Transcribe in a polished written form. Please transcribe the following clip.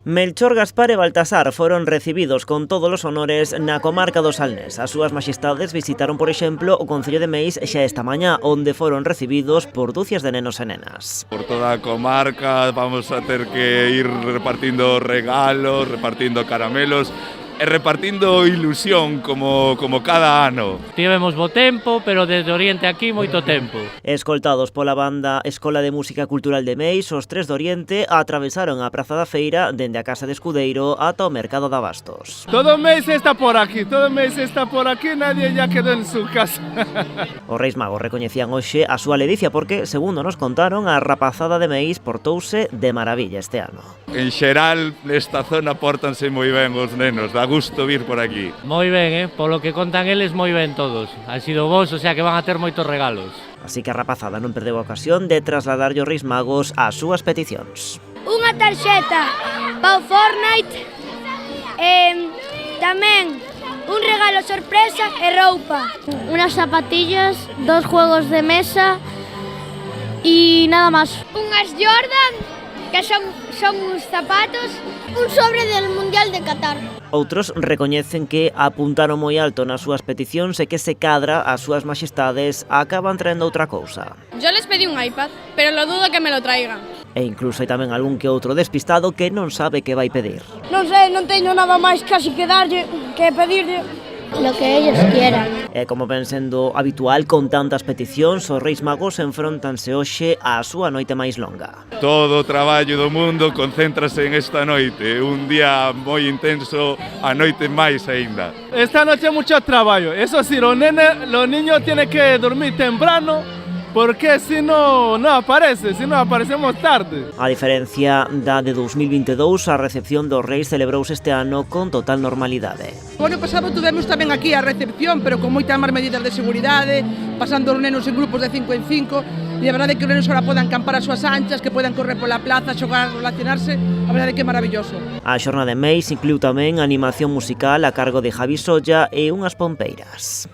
Melchor, Gaspar e Baltasar foron recibidos con todos os honores na comarca do Salnés. As súas maxestades visitaron, por exemplo, o Concello de Meis xa esta mañá, onde foron recibidos por ducias de nenos e nenas. Por toda a comarca vamos a ter que ir repartindo regalos, repartindo caramelos e repartindo ilusión como cada ano. Tivemos bo tempo, pero desde Oriente aquí moito tempo. Escoltados pola banda Escola de Música Cultural de Meis, os tres de Oriente atravesaron a Praza da Feira dende a Casa de Escudeiro ata o Mercado de Abastos. Todo Meis está por aquí, nadie ya quedó en su casa. Os Reis Magos recoñecían hoxe a súa ledicia porque, segundo nos contaron, a rapazada de Meis portouse de maravilla este ano. En xeral, nesta zona pórtanse moi ben os nenos, dá gusto vir por aquí. Moi ben, polo que contan eles, moi ben todos. Han sido vos, o sea que van a ter moitos regalos. Así que a rapazada non perdeu a ocasión de trasladarlle os Reis Magos as súas peticións. Unha tarxeta para o Fortnite, tamén un regalo sorpresa e roupa. Unas zapatillas, 2 juegos de mesa y nada más. Unhas Jordan, que son uns zapatos, un sobre del Mundial de Qatar. Outros recoñecen que apuntaron moi alto nas súas peticións e que se cadra as súas maxestades acaban traendo outra cousa. Yo les pedí un iPad, pero lo dudo que me lo traigan. E incluso hai tamén algún que outro despistado que non sabe que vai pedir. Non sei, non teño nada máis casi que darlle, que pedirlle. Lo que ellos quieran. E como ven sendo habitual con tantas peticións, os Reis Magos enfróntanse hoxe á súa noite máis longa. Todo o traballo do mundo concéntrase en esta noite, un día moi intenso, a noite máis aínda. Esta noche mucho trabajo, eso sí, los niños tienen que dormir temprano, porque si no aparecemos tarde. A diferencia da de 2022, a recepción dos Reis celebrouse este ano con total normalidade. O ano pasado tivemos tamén aquí a recepción, pero con moitas máis medidas de seguridade, pasando os nenos en grupos de 5 en 5, e a verdade é que os nenos agora podan campar as súas anchas, que podan correr pola plaza, xogar, relacionarse, a verdade é que é maravilloso. A xornada de Meis incluíu tamén animación musical a cargo de Javi Solla e unhas pompeiras.